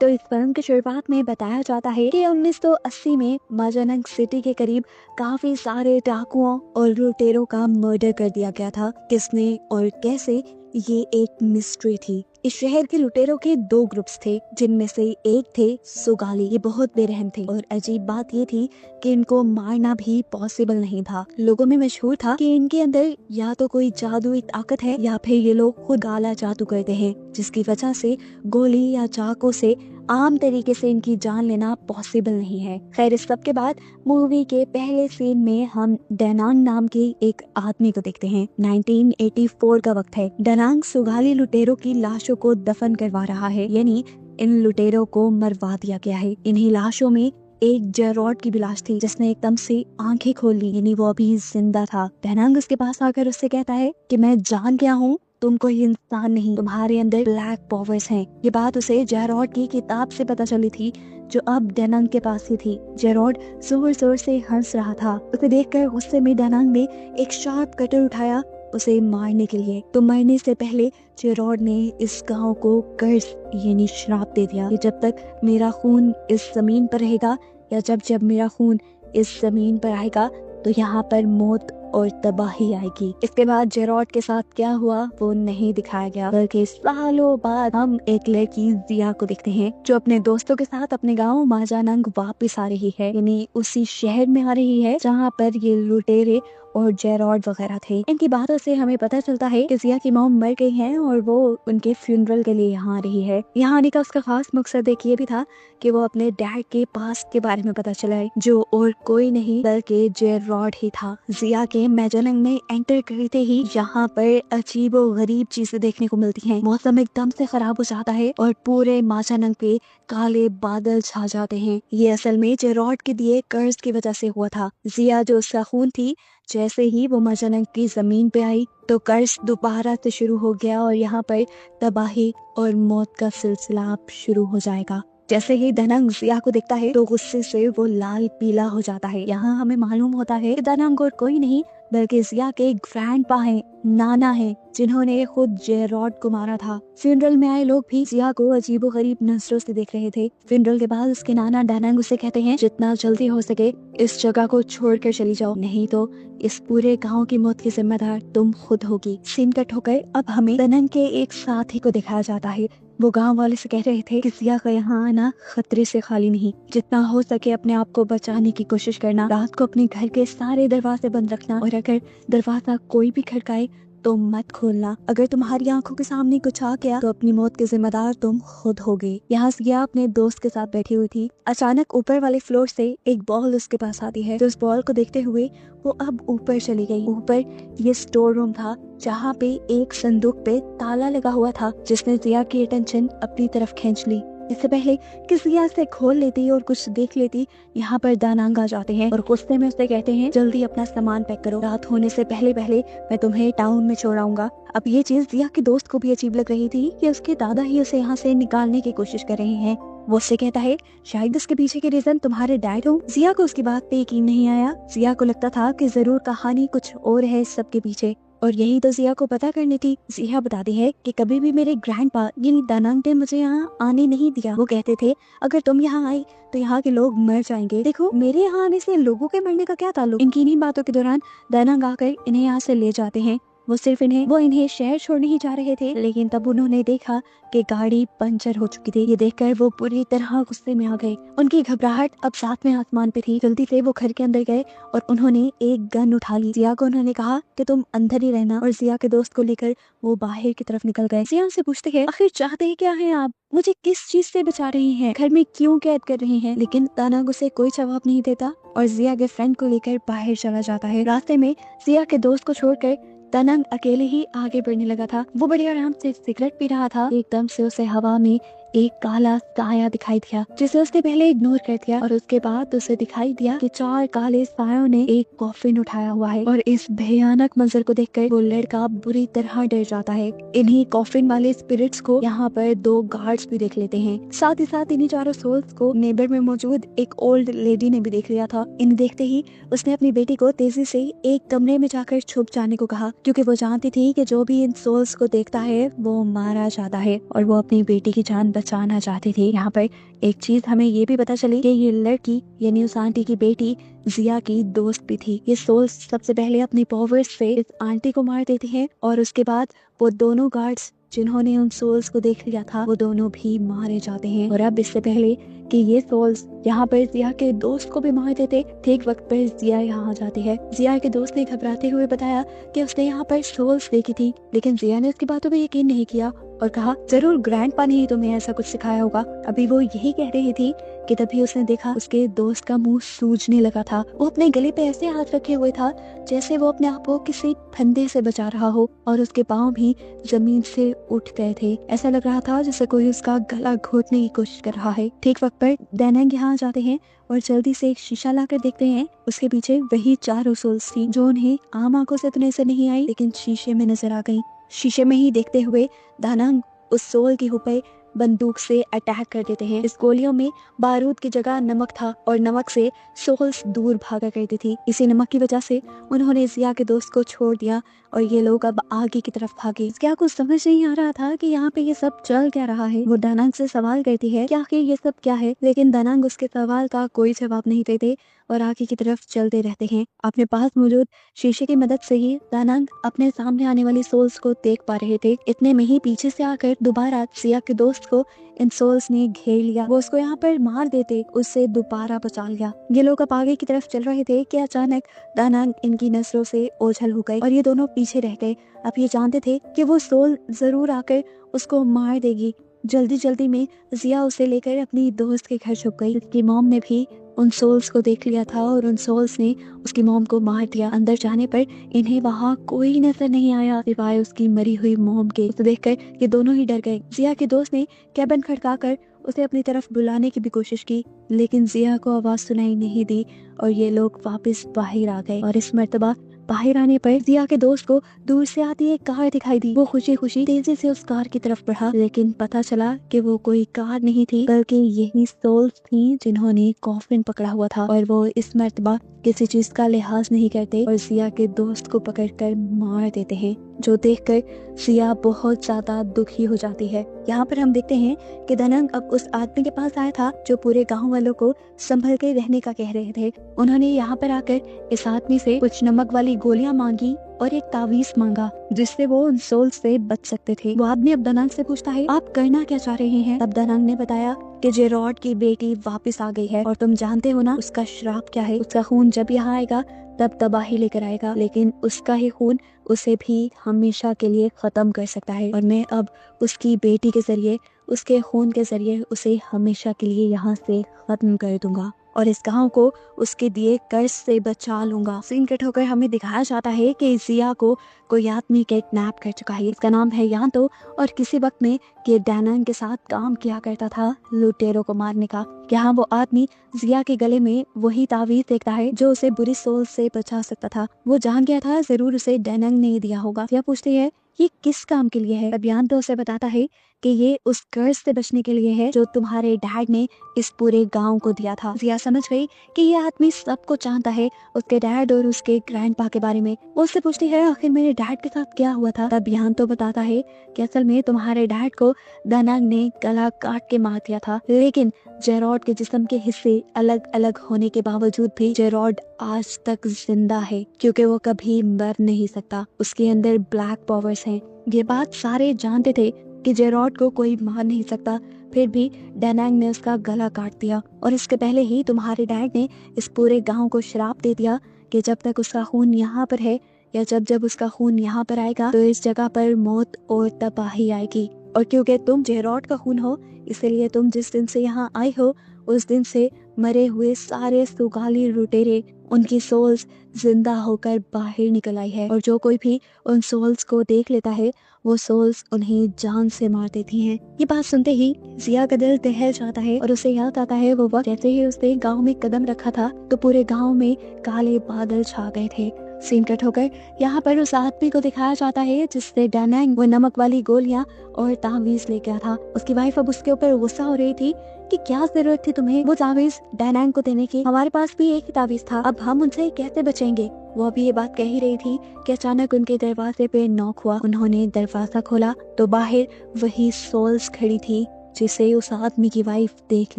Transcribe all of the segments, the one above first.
तो इस फिल्म की शुरुआत में बताया जाता है कि 1980 में माजानंग सिटी के करीब काफी सारे डाकुओं और लुटेरों का मर्डर कर दिया गया था। किसने और कैसे, ये एक मिस्ट्री थी। इस शहर के लुटेरों के दो ग्रुप्स थे, जिनमें से एक थे सुगाली। ये बहुत बेरहम थे और अजीब बात ये थी कि इनको मारना भी पॉसिबल नहीं था। लोगों में मशहूर था कि इनके अंदर या तो कोई जादुई ताकत है या फिर ये लोग खुद काला जादू करते हैं, जिसकी वजह से गोली या चाकू से आम तरीके से इनकी जान लेना पॉसिबल नहीं है। खैर, इस सब के बाद मूवी के पहले सीन में हम डेनांग नाम के एक आदमी को देखते हैं। 1984 का वक्त है। डेनांग सुगाली लुटेरों की लाशों को दफन करवा रहा है, यानी इन लुटेरों को मरवा दिया गया है। इन्हीं लाशों में एक जेरोड की भी लाश थी, जिसने एकदम से आंखें खोल ली, यानी वो अभी जिंदा था। डेनांग उसके पास आकर उससे कहता है कि मैं जान गया हूँ, तुम कोई इंसान नहीं, तुम्हारे अंदर ब्लैक पावर्स हैं। ये बात उसे जेरोड की किताब से पता चली थी, जो अब डेनांग के पास ही थी। जेरोड जोर जोर से हंस रहा था। उसे देखकर गुस्से में डेनांग ने एक शार्प कटर उठाया उसे मारने के लिए। तो मरने से पहले जेरोड ने इस गांव को कर्ज यानी श्राप दे दिया कि जब तक मेरा खून इस जमीन पर रहेगा या जब जब मेरा खून इस जमीन पर आएगा तो यहाँ पर मौत और तबाही आएगी। इसके बाद जेरोड के साथ क्या हुआ वो नहीं दिखाया गया, बल्कि सालों बाद हम एक लड़की जिया को देखते हैं, जो अपने दोस्तों के साथ अपने गांव माजानंग वापस आ रही है, यानी उसी शहर में आ रही है जहाँ पर ये लुटेरे और जेरोड वगैरह थे। इनकी बातों से हमें पता चलता है कि जिया की मॉम मर गई है और वो उनके फ्यूनरल के लिए यहाँ आ रही है। यहाँ आने का उसका खास मकसद एक ये भी था कि वो अपने डैड के पास्ट के बारे में पता चलाए, जो और कोई नहीं बल्कि जेरोड ही था। जिया के माजानंग में एंटर करते ही यहाँ पर अजीबो गरीब चीजें देखने को मिलती हैं। मौसम एकदम से खराब हो जाता है और पूरे माजानंग पे काले बादल छा जाते हैं। ये असल में जेरोड के दिए कर्ज की वजह से हुआ था। जिया जो उसका खून थी, जैसे ही वो माजानंग की जमीन पे आई तो कर्ज दोबारा से शुरू हो गया और यहाँ पर तबाही और मौत का सिलसिला अब शुरू हो जाएगा। जैसे ही डेनांग जिया को देखता है तो गुस्से से वो लाल पीला हो जाता है। यहाँ हमें मालूम होता है कि डेनांग और कोई नहीं बल्कि जिया के ग्रैंडपा हैं, नाना है, जिन्होंने खुद जेरोड को मारा था। फ्यूनरल में आए लोग भी जिया को अजीबो गरीब नजरों से देख रहे थे। फ्यूनरल के बाद उसके नाना डेनांग उसे कहते हैं, जितना जल्दी हो सके इस जगह को छोड़कर चली जाओ, नहीं तो इस पूरे गांव की मौत की जिम्मेदार तुम खुद होगी। सीन कट होकर अब हमें डेनांग के एक साथी को दिखाया जाता है। वो गांव वाले से कह रहे थे कि जिया का यहाँ आना खतरे से खाली नहीं, जितना हो सके अपने आप को बचाने की कोशिश करना, रात को अपने घर के सारे दरवाजे बंद रखना और अगर दरवाजा कोई भी खड़काए तो मत खोलना। अगर तुम्हारी आंखों के सामने कुछ आ गया तो अपनी मौत के जिम्मेदार तुम खुद होगे। यहाँ जिया अपने दोस्त के साथ बैठी हुई थी। अचानक ऊपर वाले फ्लोर से एक बॉल उसके पास आती है, तो उस बॉल को देखते हुए वो अब ऊपर चली गई। ऊपर ये स्टोर रूम था, जहाँ पे एक संदूक पे ताला लगा हुआ था, जिसने जिया की अटेंशन अपनी तरफ खींच ली। इससे पहले कि जिया से खोल लेती और कुछ देख लेती, यहाँ पर डेनांग आ जाते हैं और गुस्से में उससे कहते हैं, जल्दी अपना सामान पैक करो, रात होने से पहले पहले मैं तुम्हें टाउन में छोड़ आऊंगा। अब ये चीज जिया के दोस्त को भी अजीब लग रही थी कि उसके दादा ही उसे यहाँ से निकालने की कोशिश कर रहे हैं। वो उससे कहता है, शायद इसके पीछे के रीजन तुम्हारे डैड हो। जिया को उसकी बात पे यकीन नहीं आया। जिया को लगता था कि जरूर कहानी कुछ और है इस सब के पीछे, और यही तो जिया को पता करनी थी। जिया बताती है कि कभी भी मेरे ग्रैंडपा यानी डेनांग ने मुझे यहाँ आने नहीं दिया। वो कहते थे, अगर तुम यहाँ आई तो यहाँ के लोग मर जाएंगे। देखो, मेरे यहाँ आने से लोगों के मरने का क्या ताल्लुक। इनकी इन्हीं बातों के दौरान डेनांग आकर इन्हें यहाँ से ले जाते हैं। वो इन्हें शहर छोड़ने ही जा रहे थे, लेकिन तब उन्होंने देखा कि गाड़ी पंचर हो चुकी थी। ये देखकर वो पूरी तरह गुस्से में आ गए। उनकी घबराहट अब सातवें आसमान पे थी। जल्दी से वो घर के अंदर गए और उन्होंने एक गन उठा ली। जिया को उन्होंने कहा कि तुम अंदर ही रहना, और जिया के दोस्त को लेकर वो बाहर की तरफ निकल गए। जिया उनसे पूछते हैं, आखिर चाहते क्या है आप, मुझे किस चीज से बचा रही हैं, घर में क्यों कैद कर रही हैं? लेकिन डेनांग उसे कोई जवाब नहीं देता और जिया के फ्रेंड को लेकर बाहर चला जाता है। रास्ते में जिया के दोस्त को छोड़कर डेनांग अकेले ही आगे बढ़ने लगा था। वो बड़े आराम से सिगरेट पी रहा था। एकदम से उसे हवा में एक काला साया दिखाई दिया, जिसे उसने पहले इग्नोर कर दिया, और उसके बाद उसे दिखाई दिया कि चार काले सायों ने एक कॉफिन उठाया हुआ है। और इस भयानक मंजर को देखकर वो लड़का बुरी तरह डर जाता है। इन्हीं कॉफिन वाले स्पिरिट्स को यहाँ पर दो गार्ड्स भी देख लेते हैं। साथ ही साथ इन्हीं चारों सोल्स को नेबर में मौजूद एक ओल्ड लेडी ने भी देख लिया था। इन्हें देखते ही उसने अपनी बेटी को तेजी से एक कमरे में जाकर छुप जाने को कहा, क्योंकि वो जानती थी कि जो भी इन सोल्स को देखता है वो मारा जाता है और वो अपनी बेटी की जान बचाना चाहती थी। यहाँ पर एक चीज हमें ये भी पता चली कि ये लड़की यानी उस आंटी की बेटी जिया की दोस्त भी थी। ये सोल्स सबसे पहले अपनी पावर्स से इस आंटी को मार देती हैं और उसके बाद वो दोनों गार्ड्स जिन्होंने उन सोल्स को देख लिया था वो दोनों भी मारे जाते हैं। और अब इससे पहले कि ये सोल्स यहाँ पर जिया के दोस्त को भी मार देते, ठीक वक्त पर जिया यहाँ आ जाती है। जिया के दोस्त ने घबराते हुए बताया कि उसने यहाँ पर सोल्स देखी थी, लेकिन जिया ने उसकी बातों पर यकीन नहीं किया और कहा जरूर ग्रैंडपा ने ही तुम्हें ऐसा कुछ सिखाया होगा। अभी वो यही कह रही थी कि तभी उसने देखा उसके दोस्त का मुंह सूजने लगा था। वो अपने गले पे ऐसे हाथ रखे हुए था जैसे वो अपने आप को किसी फंदे से बचा रहा हो और उसके पाँव भी जमीन से उठ गए थे। ऐसा लग रहा था जैसे कोई उसका गला घोटने की कोशिश कर रहा है। ठीक वक्त पर डैनंग यहाँ जाते हैं और जल्दी से एक शीशा लाकर देखते हैं। उसके पीछे वही चारों सोल्स थी जो उन्हें आम आंखों से तो नजर नहीं आई लेकिन शीशे में नजर आ गई। शीशे में ही देखते हुए दानंग उस सोल के ऊपर बंदूक से अटैक कर देते हैं। इस गोलियों में बारूद की जगह नमक था और नमक से सोल्स दूर भागा करती थी। इसी नमक की वजह से उन्होंने जिया के दोस्त को छोड़ दिया और ये लोग अब आगे की तरफ भागे। क्या कुछ समझ नहीं आ रहा था कि यहाँ पे ये सब चल क्या रहा है। वो दानंग से सवाल करती है कि आखिर ये सब क्या है, लेकिन दानंग उसके सवाल का कोई जवाब नहीं देते और आगे की तरफ चलते रहते हैं। अपने पास मौजूद शीशे की मदद से ही दानंग अपने सामने आने वाली सोल्स को देख पा रहे थे। इतने में ही पीछे से आकर दोबारा जिया के दोस्त को इन सोल्स ने घेर लिया। वो उसको यहाँ पर मार देते उससे दोबारा बचा लिया। ये लोग अब आगे की तरफ चल रहे थे कि अचानक दानंग इनकी नजरों से ओझल हो गए और ये दोनों पीछे रह गए। अब ये जानते थे कि वो सोल जरूर आकर उसको मार देगी। जल्दी जल्दी में जिया उसे लेकर अपनी दोस्त के घर छुप गई। उसकी मॉम ने भी उन सोल्स को देख लिया था और उन सोल्स ने उसकी मॉम को मार दिया। अंदर जाने पर इन्हें वहाँ कोई नजर नहीं आया सिवाय उसकी मरी हुई मॉम के। उसे देखकर ये दोनों ही डर गए। जिया के दोस्त ने कैबिन खड़काकर उसे अपनी तरफ बुलाने की भी कोशिश की लेकिन जिया को आवाज सुनाई नहीं दी और ये लोग वापस बाहर आ गए। और इस मर्तबा बाहर आने पर जिया के दोस्त को दूर से आती एक कार दिखाई दी। वो खुशी खुशी तेजी से उस कार की तरफ बढ़ा लेकिन पता चला कि वो कोई कार नहीं थी बल्कि यही सोल्स थी जिन्होंने कॉफिन पकड़ा हुआ था। और वो इस मर्तबा किसी चीज का लिहाज नहीं करते और जिया के दोस्त को पकड़कर मार देते हैं, जो देखकर जिया बहुत ज्यादा दुखी हो जाती है। यहाँ पर हम देखते हैं कि दानंग अब उस आदमी के पास आया था जो पूरे गांव वालों को संभल के रहने का कह रहे थे। उन्होंने यहाँ पर आकर इस आदमी से कुछ नमक वाली गोलियां मांगी और एक तावीज मांगा जिससे वो उन सोल से बच सकते थे। वो आदमी अब दानंग से पूछता है आप करना क्या चाह रहे हैं। तब दानंग ने बताया कि जेरॉड की बेटी वापस आ गई है और तुम जानते हो ना उसका श्राप क्या है। उसका खून जब यहाँ आएगा तब तबाही लेकर आएगा, लेकिन उसका ही खून उसे भी हमेशा के लिए खत्म कर सकता है और मैं अब उसकी बेटी के जरिए उसके खून के जरिए उसे हमेशा के लिए यहाँ से खत्म कर दूंगा और इस गांव को उसके दिए कर्ज से बचा लूंगा। सीन कट होकर हमें दिखाया जाता है कि जिया को कोई आदमी किडनैप कर चुका है। इसका नाम है यांतो और किसी वक्त में ये दानंग के साथ काम किया करता था लुटेरों को मारने का। यहाँ वो आदमी जिया के गले में वही तावीज देखता है जो उसे बुरी सोल से बचा सकता था। वो जान गया था जरूर उसे दानंग ने दिया होगा। जिया पूछती है ये किस काम के लिए है। तब यांतो उसे बताता है कि ये उस कर्ज से बचने के लिए है जो तुम्हारे डैड ने इस पूरे गांव को दिया था। जिया समझ गई कि ये आदमी सबको जानता है उसके डैड और उसके ग्रैंडपा के बारे में। वो उससे पूछती है आखिर मेरे डैड के साथ क्या हुआ था। तब यांतो बताता है कि असल में तुम्हारे डैड को दानंग ने गला काट के मार दिया था, लेकिन जेरॉड के जिस्म के हिस्से अलग अलग होने के बावजूद भी जेरॉड आज तक जिंदा है क्योंकि वो कभी मर नहीं सकता। उसके अंदर ब्लैक पावर्स हैं। ये बात सारे जानते थे कि जेरॉड को कोई मार नहीं सकता, फिर भी दानंग ने उसका गला काट दिया और इसके पहले ही तुम्हारे डैड ने इस पूरे गांव को श्राप दे दिया कि जब तक उसका खून यहाँ पर है या जब जब उसका खून यहाँ पर आएगा तो इस जगह पर मौत और तबाही आएगी। और क्योंकि तुम जेरॉड का खून हो इसलिए तुम जिस दिन से यहाँ आए हो उस दिन से मरे हुए सारे सुगाली लुटेरे उनकी सोल्स जिंदा होकर बाहर निकल आई है और जो कोई भी उन सोल्स को देख लेता है वो सोल्स उन्हें जान से मार देती हैं। ये बात सुनते ही जिया का दिल दहल जाता है और उसे याद आता है वो वक्त जैसे ही उसने गांव में कदम रखा था तो पूरे गांव में काले बादल छा गए थे। सीन कट होकर यहाँ पर उस आदमी को दिखाया जाता है जिससे दानंग वो नमक वाली गोलियां और तावीज ले गया था। उसकी वाइफ अब उसके ऊपर गुस्सा हो रही थी कि क्या जरूरत थी तुम्हें वो तावीज दानंग को देने की, हमारे पास भी एक ही तावीज था, अब हम उनसे कैसे बचेंगे। वो अभी ये बात कह ही रही थी कि अचानक उनके दरवाजे पे नॉक हुआ। उन्होंने दरवाजा खोला तो बाहर वही सोल्स खड़ी थी जिसे उस आदमी की वाइफ देख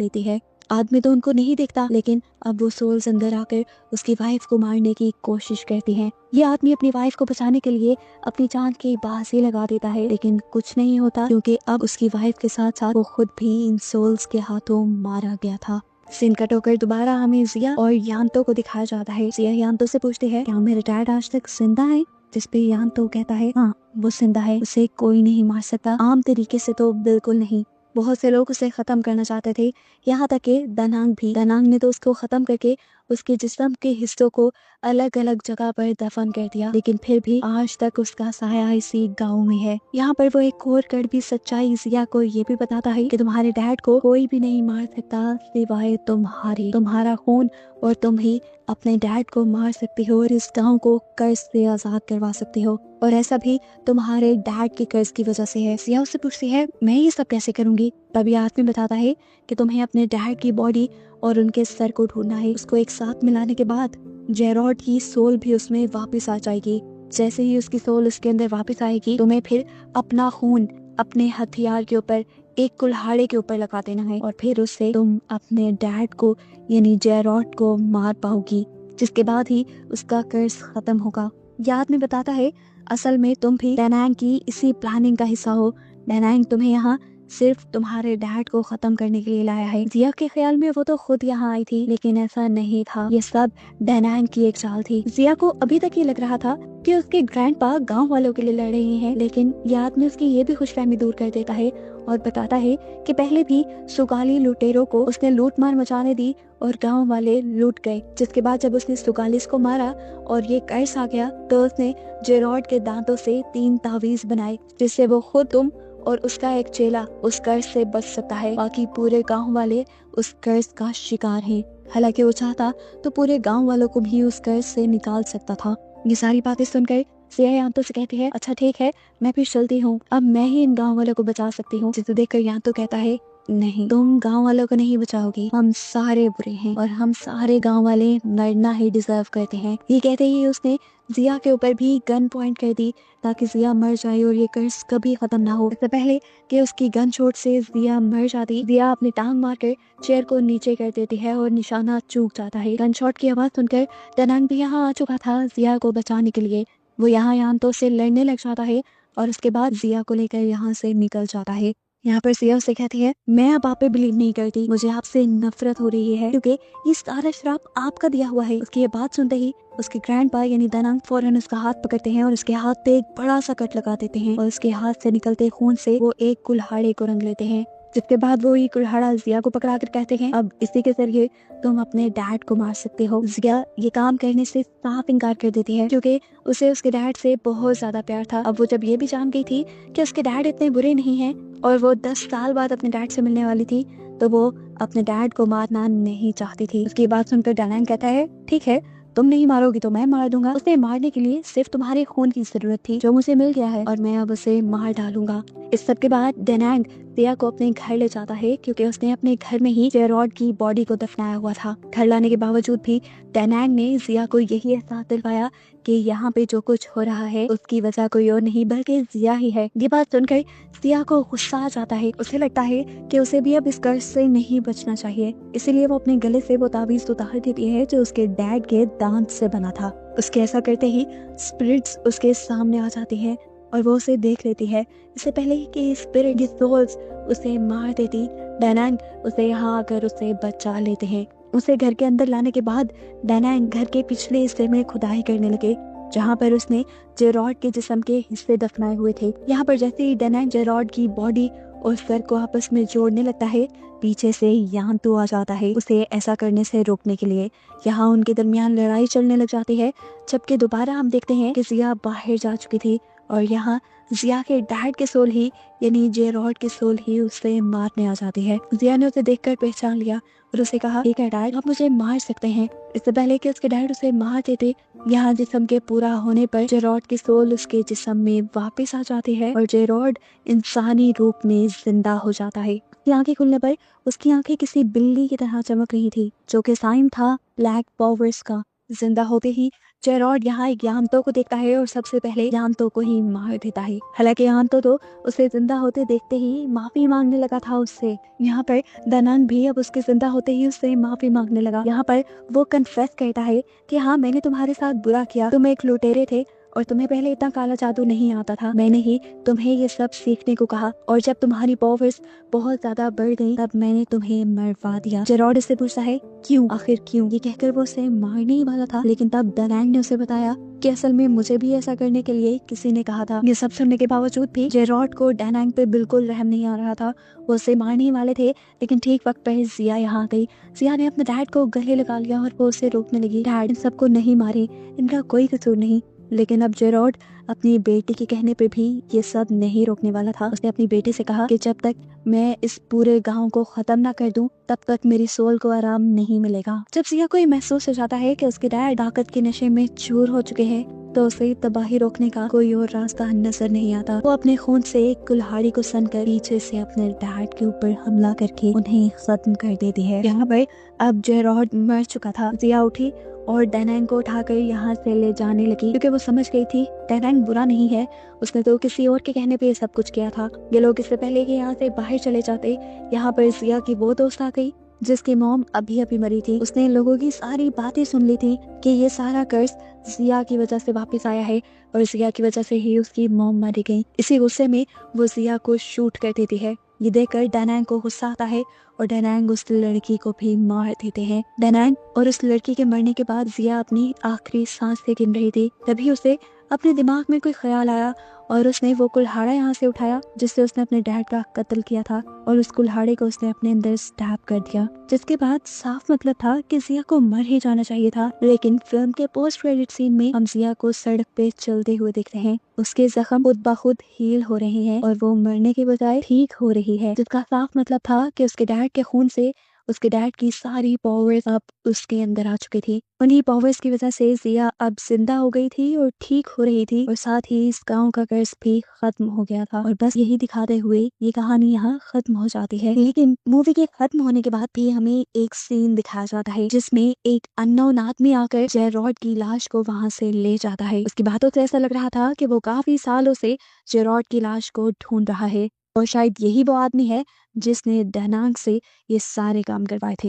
लेती है। आदमी तो उनको नहीं देखता, लेकिन अब वो सोल्स अंदर आकर उसकी वाइफ को मारने की कोशिश करती हैं। ये आदमी अपनी वाइफ को बचाने के लिए अपनी जान की बाजी लगा देता है, लेकिन कुछ नहीं होता, क्योंकि अब उसकी वाइफ के साथ साथ वो खुद भी इन सोल्स के हाथों मारा गया था। सीन कट होकर दोबारा हमें जिया और यांतो को दिखाया जाता है। जिया यांतो से पूछती है, क्या मेरे डैड आज तक जिंदा है? जिस पे यांतो कहता है, हाँ वो जिंदा है, उसे कोई नहीं मार सकता, आम तरीके से तो बिल्कुल नहीं। बहुत से लोग उसे खत्म करना चाहते थे, यहाँ तक कि दनांग भी। दनांग ने तो उसको खत्म करके उसके जिस्म के हिस्सों को अलग अलग जगह पर दफन कर दिया, लेकिन फिर भी आज तक उसका साया इसी गांव में है। यहाँ पर वो एक और कड़वी सच्चाई जिया को ये भी बताता है कि तुम्हारे डैड को कोई भी नहीं मार सकता सिवाय तुम्हारे। तुम्हारा खून और तुम ही अपने डैड को मार सकती हो और इस गांव को कर्ज से आजाद करवा सकती हो, और ऐसा भी तुम्हारे डैड के कर्ज की वजह से है। जिया उससे पूछती है, मैं ये सब कैसे करूंगी? तभी आदमी बताता है कि तुम्हें अपने डैड की बॉडी और उनके सर को ढूंढना है। उसको एक साथ मिलाने के बाद जेरोड की सोल भी उसमें वापस आ जाएगी। जैसे ही उसकी सोल उसके अंदर वापस आएगी, तुम्हें फिर अपना खून अपने हथियार के ऊपर, एक कुल्हाड़े के ऊपर लगा देना है, और फिर उससे तुम अपने डैड को यानी जेरोड को मार पाओगी, जिसके बाद ही उसका कर्ज खत्म होगा। याद में बताता है, असल में तुम भी डेनांग की इसी प्लानिंग का हिस्सा हो। डेनांग तुम्हें यहाँ सिर्फ तुम्हारे डैड को खत्म करने के लिए लाया है। जिया के ख्याल में वो तो खुद यहाँ आई थी, लेकिन ऐसा नहीं था। ये सब डेनांग की एक चाल थी। जिया को अभी तक ये लग रहा था कि उसके ग्रैंडपा गांव वालों के लिए लड़ रहे हैं, लेकिन याद में उसकी ये भी खुशफहमी दूर कर देता है और बताता है कि पहले भी सुगाली लुटेरों को उसने लूट मार मचाने दी और गांव वाले लूट गए। जिसके बाद जब उसने सुगालिस को मारा और ये कर्ज आ गया, तो उसने जेरोड के दांतों से 3 तावीज बनाए, जिससे वो खुद, तुम और उसका एक चेला उस कर्ज से बच सकता है। बाकी पूरे गांव वाले उस कर्ज का शिकार हैं। हालांकि वो चाहता तो पूरे गांव वालों को भी उस कर्ज से निकाल सकता था। ये सारी बातें सुनकर जिया यांतो से कहती है, अच्छा ठीक है, मैं फिर चलती हूँ, अब मैं ही इन गांव वालों को बचा सकती हूँ। जिसे देखकर यांतो कहता है, नहीं, तुम गांव वालों को नहीं बचाओगी, हम सारे बुरे हैं और हम सारे गांव वाले मरना ही डिजर्व करते हैं। ये कहते ही उसने जिया के ऊपर भी गन पॉइंट कर दी ताकि जिया मर जाए और ये कर्ज कभी खत्म ना हो। इससे पहले कि उसकी गन शॉट से जिया मर जाती, जिया अपनी टांग मारकर चेयर को नीचे कर देती है और निशाना चूक जाता है। गन शॉट की आवाज सुनकर दनांग भी यहाँ आ चुका था जिया को बचाने के लिए। वो यहाँ यांतो से लड़ने लग जाता है और उसके बाद जिया को लेकर यहाँ से निकल जाता है। यहाँ पर जिया उससे कहती है, मैं अब आप पे बिलीव नहीं करती, मुझे आपसे नफरत हो रही है क्योंकि ये सारा श्राप आपका दिया हुआ है। उसकी ये बात सुनते ही उसके ग्रैंडपा यानी दनांग फौरन उसका हाथ पकड़ते हैं और उसके हाथ पे एक बड़ा सा कट लगा देते हैं और उसके हाथ से निकलते खून से वो एक कुल्हाड़े को रंग लेते हैं। जिसके बाद वो ये कुल्हाड़ा जिया को पकड़ा कर कहते हैं, अब इसी के जरिए तुम अपने डैड को मार सकते हो। जिया ये काम करने से साफ इनकार कर देती है क्योंकि उसे उसके डैड से बहुत ज्यादा प्यार था। अब वो जब ये भी जान गई थी कि उसके डैड इतने बुरे नहीं हैं और वो 10 साल बाद अपने डैड से मिलने वाली थी, तो वो अपने डैड को मारना नहीं चाहती थी। उसकी बात सुनकर डेनांग कहता है, ठीक है, तुम नहीं मारोगी तो मैं मार दूंगा। उसे मारने के लिए सिर्फ तुम्हारे खून की जरूरत थी जो मुझे मिल गया है और मैं अब उसे मार डालूंगा। इस सब के बाद डेनांग जिया को अपने घर ले जाता है क्योंकि उसने अपने घर में ही जेरोड की बॉडी को दफनाया हुआ था। घर लाने के बावजूद भी डेनांग ने जिया को यही एहसास दिलवाया कि यहाँ पे जो कुछ हो रहा है उसकी वजह कोई और नहीं बल्कि जिया ही है। ये बात सुनकर जिया को गुस्सा आ जाता है। उसे लगता है कि उसे भी अब इस कर्ज से नहीं बचना चाहिए, इसीलिए वो अपने गले से वो ताबीज उतार देती है जो उसके डैड के दांत से बना था। उसके ऐसा करते ही स्पिरिट्स उसके सामने आ जाती है और वो उसे देख लेती है। इससे पहले कि स्पिरिट की सोल्स उसे मार देती, डेनांग उसे यहाँ आकर उसे बचा लेते हैं। उसे घर के अंदर लाने के बाद डेनांग घर के पिछले हिस्से में खुदाई करने लगे जहाँ पर उसने जेरोड के जिस्म के हिस्से दफनाए हुए थे। यहाँ पर जैसे ही डेनांग जेरोड की बॉडी और सर को आपस में जोड़ने लगता है, पीछे से यांतो आ जाता है उसे ऐसा करने से रोकने के लिए। यहाँ उनके दरमियान लड़ाई चलने लग जाती है, जबकि दोबारा हम देखते हैं कि जिया बाहर जा चुकी थी और यहाँ जिया के डैड के सोल ही यानी जेरोड के सोल ही उसे मारने आ जाती है। जिया ने उसे देखकर पहचान लिया और उसे कहा, ठीक है डैड, आप मुझे मार सकते हैं। इससे पहले कि उसके डैड उसे मार देते, यहाँ जिस्म के पूरा होने पर जेरोड की सोल उसके जिस्म में वापस आ जाती है और जेरोड इंसानी रूप में जिंदा हो जाता है। उसकी आंखें खुलने पर उसकी आंखें किसी बिल्ली की तरह चमक रही थी जो कि साइन था ब्लैक पावर्स का। जिंदा होते ही जेरॉड यहाँ एक यांतो को देखता है और सबसे पहले यांतो को ही मार देता है। हालांकि यांतो तो उसे जिंदा होते देखते ही माफी मांगने लगा था उससे। यहाँ पर दानांग भी अब उसके जिंदा होते ही उससे माफी मांगने लगा। यहाँ पर वो कन्फेस करता है कि हाँ, मैंने तुम्हारे साथ बुरा किया, तुम एक लुटेरे थे और तुम्हें पहले इतना काला जादू नहीं आता था। मैंने ही तुम्हें ये सब सीखने को कहा और जब तुम्हारी पावर्स बहुत ज्यादा बढ़ गई तब मैंने तुम्हें मरवा दिया। जेरॉड इससे पूछता है क्यों, आखिर क्यों? ये कहकर वो उसे मारने ही वाला था, लेकिन तब दानांग ने उसे बताया कि असल में मुझे भी ऐसा करने के लिए किसी ने कहा था। ये सब सुनने के बावजूद भी जेरॉड को दानांग पे बिल्कुल रहम नहीं आ रहा था। वो उसे मारने ही वाले थे, लेकिन ठीक वक्त पर जिया यहाँ आ गई। जिया ने अपने डैड को गले लगा लिया और वो उसे रोकने लगी। डैड, इन सबको नहीं मारे, इनका कोई कसूर नहीं। लेकिन अब जेरॉड अपनी बेटी के कहने पे भी ये सब नहीं रोकने वाला था। उसने अपनी बेटी से कहा कि जब तक मैं इस पूरे गांव को खत्म ना कर दूं तब तक मेरी सोल को आराम नहीं मिलेगा। जब जिया को ये महसूस हो जाता है कि उसके डैड ताकत के नशे में चूर हो चुके हैं तो उसे तबाही रोकने का कोई और रास्ता नजर नहीं आता। वो अपने खून से एक कुल्हाड़ी को सनकर पीछे से अपने डैड के ऊपर हमला करके उन्हें खत्म कर देती है। यहाँ पर अब जेरॉड मर चुका था। जिया उठी और दानांग को उठाकर यहाँ से ले जाने लगी, क्योंकि वो समझ गई थी दानांग बुरा नहीं है, उसने तो किसी और के कहने पे ये सब कुछ किया था। ये लोग इससे पहले कि यहाँ से बाहर चले जाते, यहाँ पर जिया की वो दोस्त आ गई जिसकी मॉम अभी अभी मरी थी। उसने इन लोगों की सारी बातें सुन ली थी कि ये सारा कर्ज जिया की वजह से वापस आया है और जिया की वजह से ही उसकी मॉम मारी गई। इसी गुस्से में वो जिया को शूट कर देती है। ये देखकर दानांग को गुस्सा आता है और दानांग उस लड़की को भी मार देते हैं। दानांग और उस लड़की के मरने के बाद जिया अपनी आखिरी सांसें गिन रही थी, तभी उसे अपने दिमाग में कोई ख्याल आया और उसने वो कुल्हाड़ा यहाँ से उठाया जिससे उसने अपने डैड का कत्ल किया था और उस कुल्हाड़े को उसने अपने अंदर स्टैब कर दिया, जिसके बाद साफ मतलब था कि जिया को मर ही जाना चाहिए था। लेकिन फिल्म के पोस्ट क्रेडिट सीन में हम जिया को सड़क पे चलते हुए दिखते हैं। उसके जख्म खुद ब खुद हील हो रहे हैं और वो मरने के बजाय ठीक हो रही है, जिसका साफ मतलब था कि उसके डैड के खून से उसके डैड की सारी पावर्स अब उसके अंदर आ चुकी थी। उन्हीं पावर्स की वजह से जिया अब जिंदा हो गई थी और ठीक हो रही थी और साथ ही इस गांव का कर्ज भी खत्म हो गया था। और बस यही दिखाते हुए ये कहानी यहाँ खत्म हो जाती है। लेकिन मूवी के खत्म होने के बाद भी हमें एक सीन दिखाया जाता है जिसमें एक अननोन आदमी आकर जेरॉड की लाश को वहाँ से ले जाता है। उसकी बातों से ऐसा लग रहा था कि वो काफी सालों से जेरॉड की लाश को ढूंढ रहा है और शायद यही वो आदमी है जिसने दानांग से ये सारे काम करवाए थे।